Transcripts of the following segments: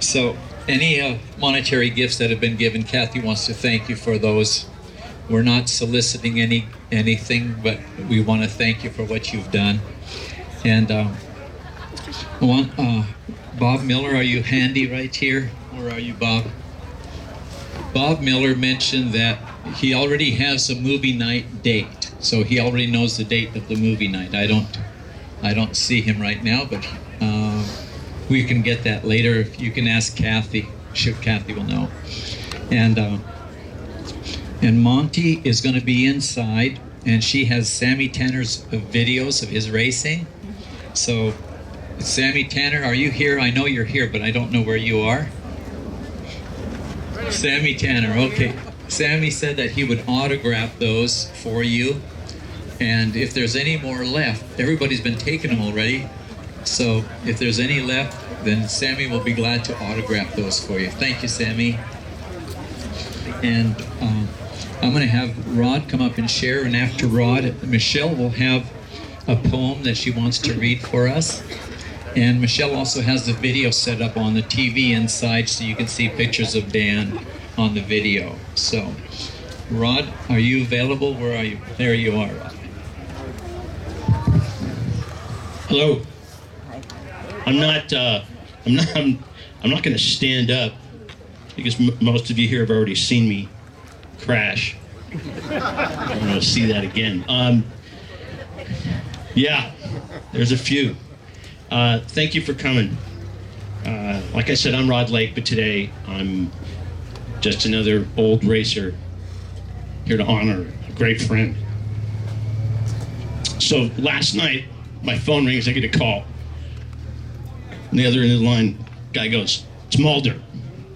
So any monetary gifts that have been given, Kathy wants to thank you for those. We're not soliciting anything, but we want to thank you for what you've done. And Bob Miller, are you handy right here? Where are you, Bob? Bob Miller mentioned that he already has a movie night date, so he already knows the date of the movie night. I don't see him right now, but we can get that later. If you can ask Kathy, Kathy will know. And Monty is going to be inside, and she has Sammy Tanner's videos of his racing. So, Sammy Tanner, are you here? I know you're here, but I don't know where you are. Sammy Tanner, okay. Sammy said that he would autograph those for you. And if there's any more left, everybody's been taking them already. So if there's any left, then Sammy will be glad to autograph those for you. Thank you, Sammy. And I'm going to have Rod come up and share. And after Rod, Michelle will have a poem that she wants to read for us. And Michelle also has the video set up on the TV inside so you can see pictures of Dan on the video. So, Rod, are you available? Where are you? There you are, Rod. Hello. I'm not going to stand up because most of you here have already seen me crash. I'm going to see that again. Yeah, there's a few. Thank you for coming. Like I said, I'm Rod Lake, but today I'm just another old racer here to honor a great friend. So last night, my phone rings, I get a call. On the other end of the line, guy goes, "It's Mulder."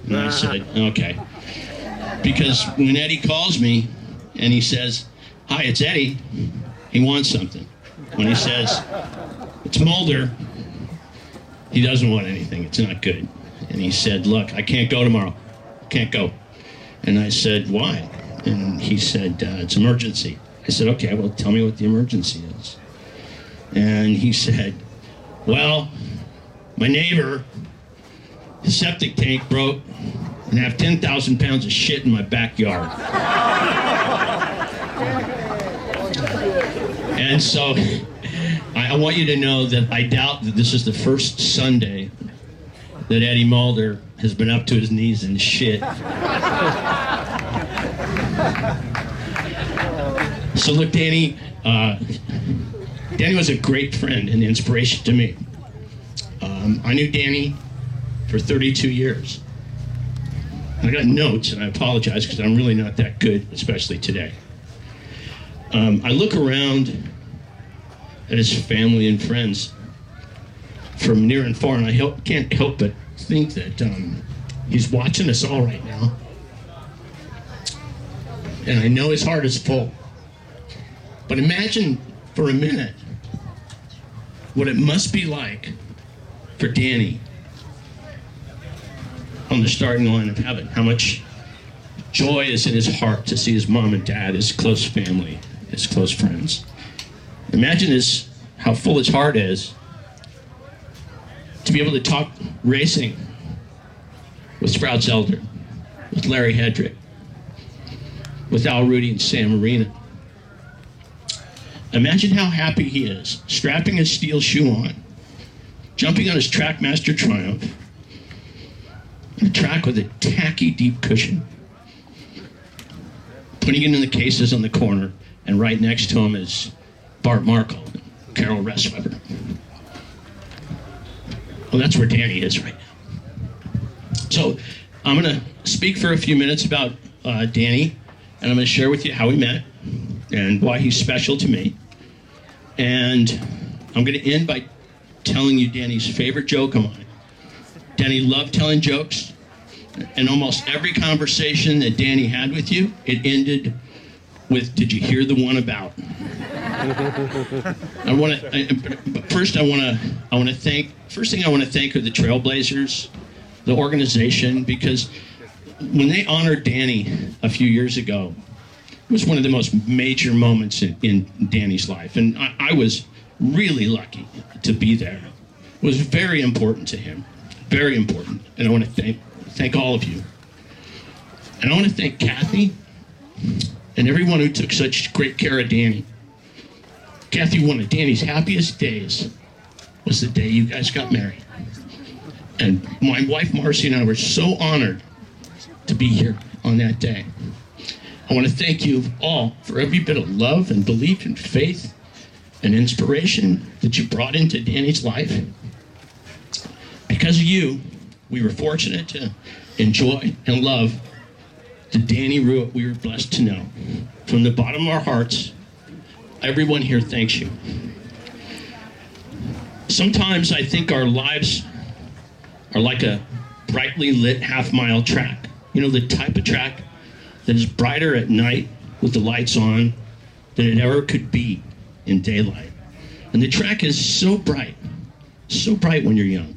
And I said, okay. Because when Eddie calls me and he says, "Hi, it's Eddie," he wants something. When he says, "It's Mulder," he doesn't want anything. It's not good. And he said, "Look, I can't go tomorrow. I can't go." And I said, "Why?" And he said, "It's emergency." I said, "Okay, well, tell me what the emergency is." And he said, "Well, my neighbor, his septic tank broke and I have 10,000 pounds of shit in my backyard." And so I want you to know that I doubt that this is the first Sunday that Eddie Mulder has been up to his knees in shit. So look, Danny was a great friend and inspiration to me. I knew Danny for 32 years. I got notes, and I apologize because I'm really not that good, especially today. I look around at his family and friends from near and far, and I can't help but think that he's watching us all right now. And I know his heart is full. But imagine for a minute what it must be like for Danny on the starting line of heaven. How much joy is in his heart to see his mom and dad, his close family, his close friends. Imagine how full his heart is to be able to talk racing with Sprout Zelder, with Larry Hedrick, with Al Rudy and Sam Arena. Imagine how happy he is, strapping his steel shoe on, jumping on his Trackmaster Triumph, a track with a tacky deep cushion, putting it in the cases on the corner, and right next to him is Bart Markle and Carol Ressweber. Well, that's where Danny is right now. So I'm going to speak for a few minutes about Danny, and I'm going to share with you how we met and why he's special to me. And I'm going to end by telling you Danny's favorite joke of mine. Danny loved telling jokes, and almost every conversation that Danny had with you, it ended with, "Did you hear the one about?" First I want to thank are the Trailblazers, the organization, because when they honored Danny a few years ago, it was one of the most major moments in Danny's life, and I was really lucky to be there. It was very important to him. Very important. And I want to thank all of you. And I want to thank Kathy and everyone who took such great care of Danny. Kathy, one of Danny's happiest days was the day you guys got married. And my wife Marcy and I were so honored to be here on that day. I want to thank you all for every bit of love and belief and faith and inspiration that you brought into Danny's life. Because of you, we were fortunate to enjoy and love the Danny Rouit we were blessed to know. From the bottom of our hearts, everyone here thanks you. Sometimes I think our lives are like a brightly lit half-mile track. You know, the type of track that is brighter at night with the lights on than it ever could be in daylight. And the track is so bright when you're young.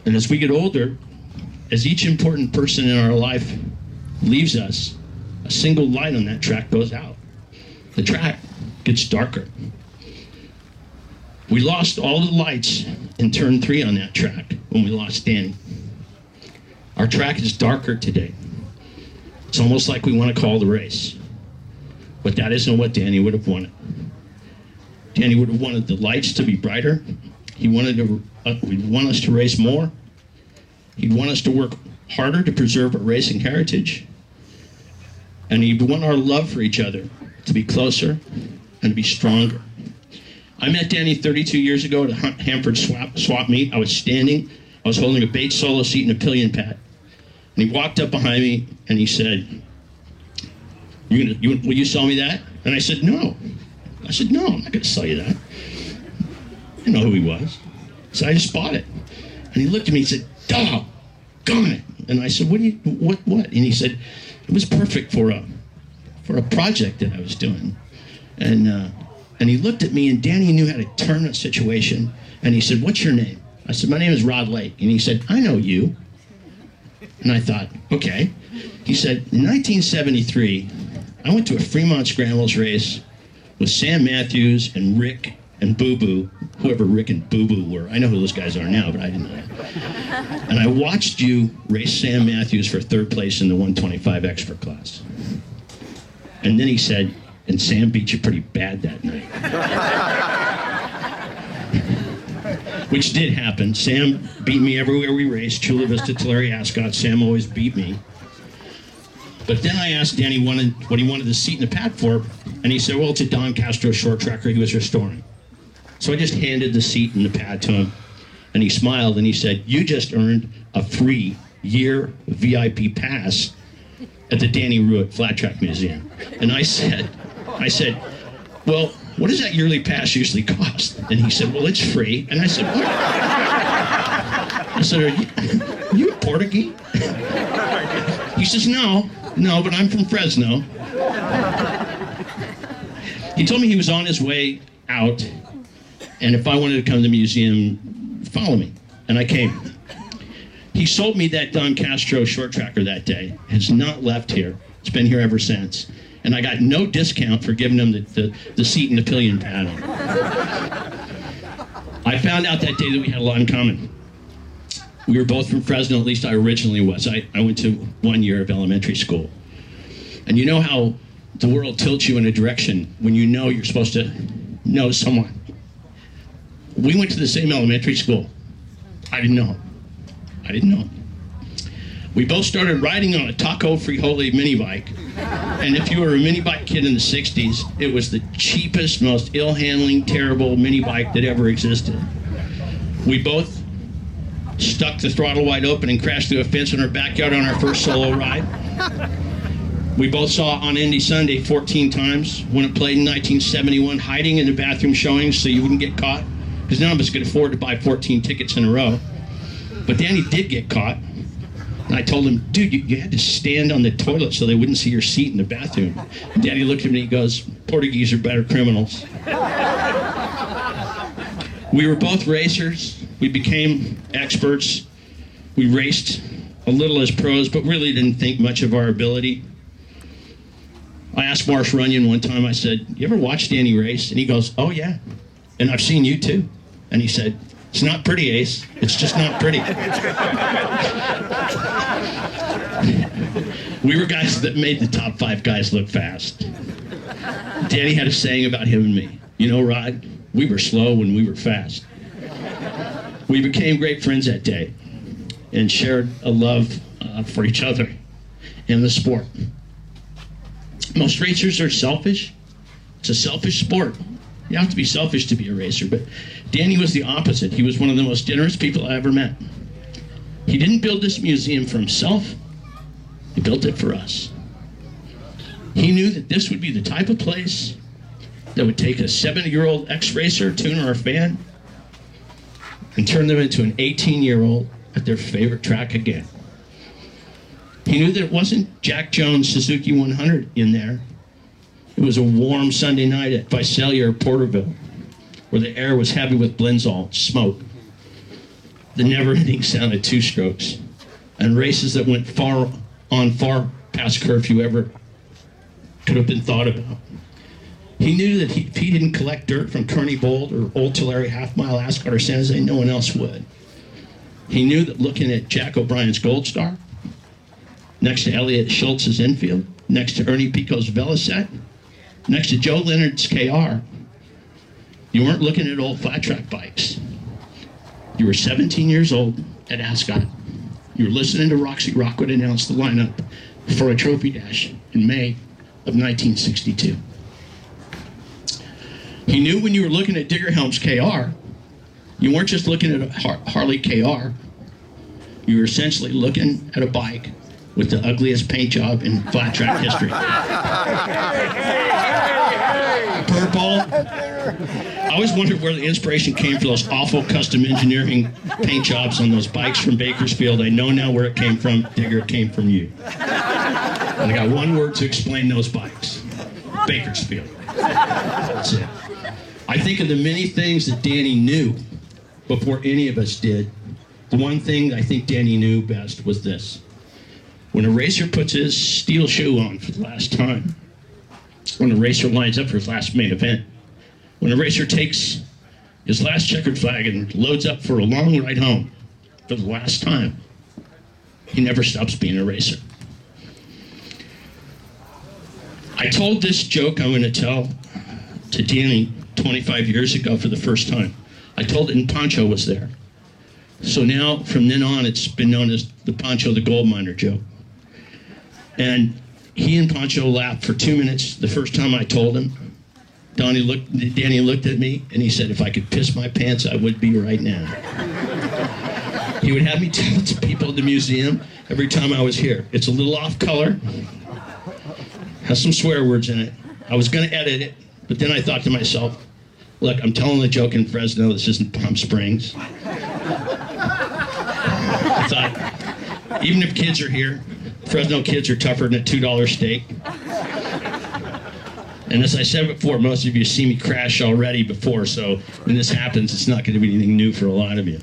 And as we get older, as each important person in our life leaves us, a single light on that track goes out. The track gets darker. We lost all the lights in turn 3 on that track when we lost Danny. Our track is darker today. It's almost like we want to call the race. But that isn't what Danny would have wanted. Danny would have wanted the lights to be brighter. He wanted he'd want us to race more. He'd want us to work harder to preserve our racing heritage. And he'd want our love for each other to be closer and to be stronger. I met Danny 32 years ago at a Hanford swap meet. I was standing, I was holding a bait solo seat and a pillion pad. And he walked up behind me and he said, will you sell me that? And I said, no. I said, no, I'm not gonna sell you that. I didn't know who he was. So I just bought it. And he looked at me and said, doggone it. And I said, what? And he said, it was perfect for a project that I was doing. And he looked at me, and Danny knew how to turn a situation. And he said, what's your name? I said, my name is Rod Lake. And he said, I know you. And I thought, okay. He said, in 1973, I went to a Fremont Scrambles race with Sam Matthews and Rick and Boo Boo, whoever Rick and Boo Boo were. I know who those guys are now, but I didn't know that. And I watched you race Sam Matthews for 3rd place in the 125 expert class. And then he said, and Sam beat you pretty bad that night. Which did happen. Sam beat me everywhere we raced. Chula Vista, Tulare, Ascot. Sam always beat me. But then I asked Danny what he wanted the seat in the pad for, and he said, well, it's a Don Castro short tracker he was restoring. So I just handed the seat and the pad to him, and he smiled and he said, you just earned a free year VIP pass at the Danny Rouit Flat Track Museum. And I said, well, what does that yearly pass usually cost? And he said, well, it's free. And I said, what? I said, are you Portuguese? He says, no, but I'm from Fresno. He told me he was on his way out, and if I wanted to come to the museum, follow me. And I came. He sold me that Don Castro short tracker that day. Has not left here. It's been here ever since. And I got no discount for giving him the seat and the pillion pad. I found out that day that we had a lot in common. We were both from Fresno, at least I originally was. I went to 1 year of elementary school. And you know how the world tilts you in a direction when you know you're supposed to know someone. We went to the same elementary school. I didn't know him. We both started riding on a Taco Frijole mini bike. And if you were a mini bike kid in the 60s, it was the cheapest, most ill-handling, terrible mini bike that ever existed. We both stuck the throttle wide open and crashed through a fence in our backyard on our first solo ride. We both saw On Indy Sunday 14 times when it played in 1971, hiding in the bathroom showings so you wouldn't get caught, because none of us could afford to buy 14 tickets in a row. But Danny did get caught. And I told him, dude, you had to stand on the toilet so they wouldn't see your seat in the bathroom. And Daddy looked at me and he goes, Portuguese are better criminals. We were both racers. We became experts. We raced a little as pros, but really didn't think much of our ability. I asked Marsh Runyon one time, I said, you ever watch Danny race? And he goes, oh yeah, and I've seen you too. And he said, It's not pretty, Ace. It's just not pretty. We were guys that made the top 5 guys look fast. Danny had a saying about him and me. You know, Rod, we were slow when we were fast. We became great friends that day and shared a love for each other and the sport. Most racers are selfish. It's a selfish sport. You have to be selfish to be a racer, but Danny was the opposite. He was one of the most generous people I ever met. He didn't build this museum for himself. He built it for us. He knew that this would be the type of place that would take a 70-year-old ex-racer, tuner, or fan and turn them into an 18-year-old at their favorite track again. He knew that it wasn't Jack Jones' Suzuki 100 in there. It was a warm Sunday night at Visalia or Porterville, where the air was heavy with Blinzol, smoke, the never-ending sound of 2 strokes, and races that went far past curfew ever could have been thought about. He knew that if he didn't collect dirt from Kearney Bold or Old Tulare, Half Mile, Ascot, or San Jose, no one else would. He knew that looking at Jack O'Brien's Gold Star, next to Elliott Schultz's Enfield, next to Ernie Pico's Velocette, next to Joe Leonard's KR, you weren't looking at old flat track bikes. You were 17 years old at Ascot. You were listening to Roxy Rockwood announce the lineup for a trophy dash in May of 1962. He knew when you were looking at Digger Helm's KR, you weren't just looking at a Harley KR. You were essentially looking at a bike with the ugliest paint job in flat track history. Purple. I always wondered where the inspiration came for those awful custom engineering paint jobs on those bikes from Bakersfield. I know now where it came from. Digger, it came from you. And I got one word to explain those bikes. Bakersfield. That's it. I think of the many things that Danny knew before any of us did. The one thing I think Danny knew best was this. When a racer puts his steel shoe on for the last time, when a racer lines up for his last main event, when a racer takes his last checkered flag and loads up for a long ride home for the last time, he never stops being a racer. I told this joke I'm going to tell to Danny 25 years ago for the first time. I told it and Pancho was there. So now, from then on, it's been known as the Pancho the Gold Miner joke. And he and Pancho laughed for 2 minutes the first time I told him. Danny looked at me and he said, if I could piss my pants, I would be right now. He would have me tell it to people at the museum every time I was here. It's a little off color, has some swear words in it. I was going to edit it, but then I thought to myself, look, I'm telling the joke in Fresno, this isn't Palm Springs. I thought, even if kids are here, Fresno kids are tougher than a $2 steak. And as I said before, most of you see me crash already before, so when this happens, it's not going to be anything new for a lot of you.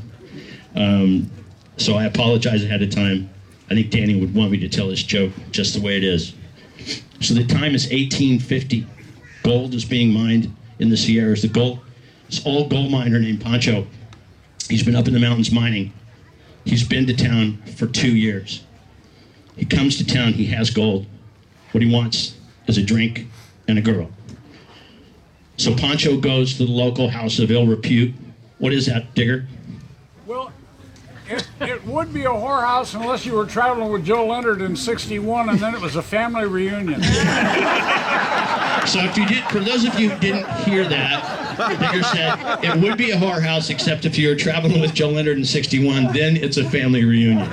So I apologize ahead of time. I think Danny would want me to tell this joke just the way it is. So the time is 1850. Gold is being mined in the Sierras. This old gold miner named Pancho, he's been up in the mountains mining. He's been to town for 2 years. He comes to town, he has gold. What he wants is a drink and a girl. So Pancho goes to the local house of ill repute. What is that, Digger? Well, it would be a whorehouse unless you were traveling with Joe Leonard in '61 and then it was a family reunion. So if you did, for those of you who didn't hear that, Digger said it would be a whorehouse except if you were traveling with Joe Leonard in '61, then it's a family reunion.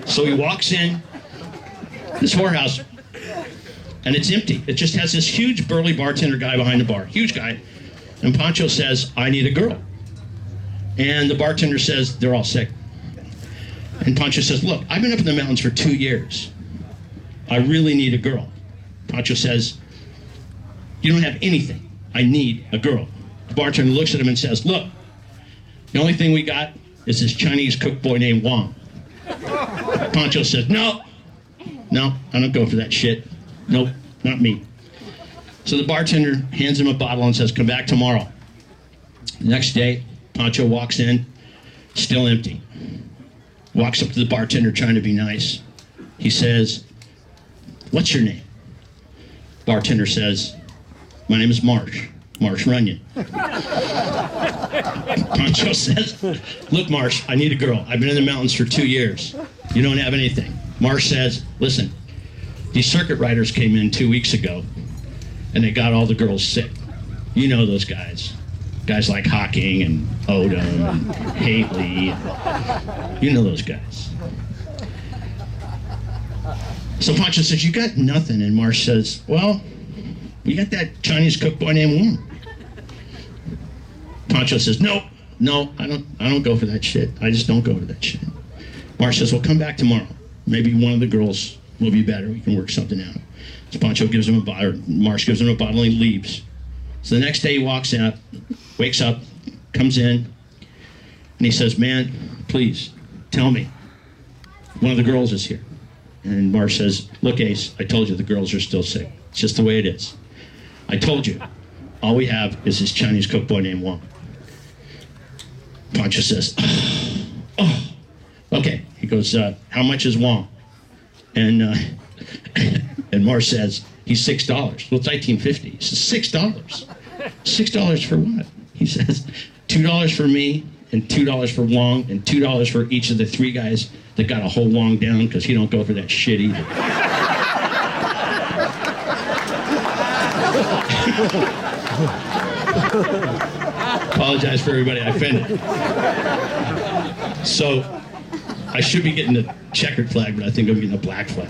So he walks in this whorehouse, and it's empty. It just has this huge burly bartender guy behind the bar, huge guy. And Pancho says, I need a girl. And the bartender says, they're all sick. And Pancho says, look, I've been up in the mountains for 2 years. I really need a girl. Pancho says, you don't have anything. I need a girl. The bartender looks at him and says, look, the only thing we got is this Chinese cook boy named Wong. Pancho says, no, I don't go for that shit. Nope, not me. So the bartender hands him a bottle and says, come back tomorrow. The next day, Pancho walks in, still empty. Walks up to the bartender trying to be nice. He says, what's your name? Bartender says, my name is Marsh Runyon. Pancho says, look, Marsh, I need a girl. I've been in the mountains for 2 years. You don't have anything. Marsh says, listen, these circuit riders came in 2 weeks ago, and they got all the girls sick. You know those guys. Guys like Hawking and Odom and Haley. You know those guys. So Pancho says, you got nothing. And Marsh says, well, we got that Chinese cook boy named Wong. Pancho says, no, I don't go for that shit. I just don't go for that shit. Marsh says, well, come back tomorrow. Maybe one of the girls will be better. We can work something out. So Pancho gives him a bottle, Marsh gives him a bottle, and he leaves. So the next day he walks out, wakes up, comes in, and he says, man, please, tell me, one of the girls is here. And Marsh says, look, Ace, I told you the girls are still sick. It's just the way it is. I told you, all we have is this Chinese cook boy named Wong. Pancho says, oh, okay. He goes, how much is Wong? And Marsh says, he's $6. Well, it's 1950. He says, $6. $6 for what? He says, $2 for me, and $2 for Wong, and $2 for each of the 3 guys that got a whole Wong down, because he don't go for that shit either. Apologize for everybody I offended. So, I should be getting a checkered flag, but I think I'm getting a black flag.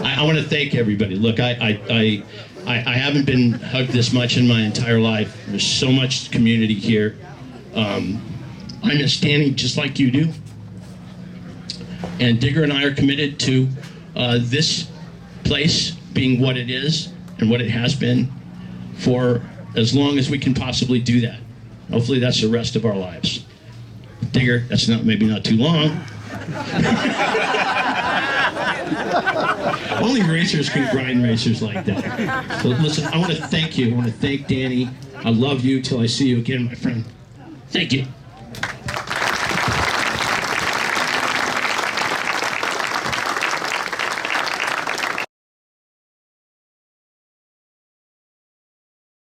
I want to thank everybody. Look, I haven't been hugged this much in my entire life. There's so much community here. I'm standing just like you do. And Digger and I are committed to this place being what it is and what it has been for as long as we can possibly do that. Hopefully that's the rest of our lives. Digger, that's maybe not too long. Only racers can grind racers like that. So listen, I want to thank you. I want to thank Danny. I love you till I see you again, my friend. Thank you.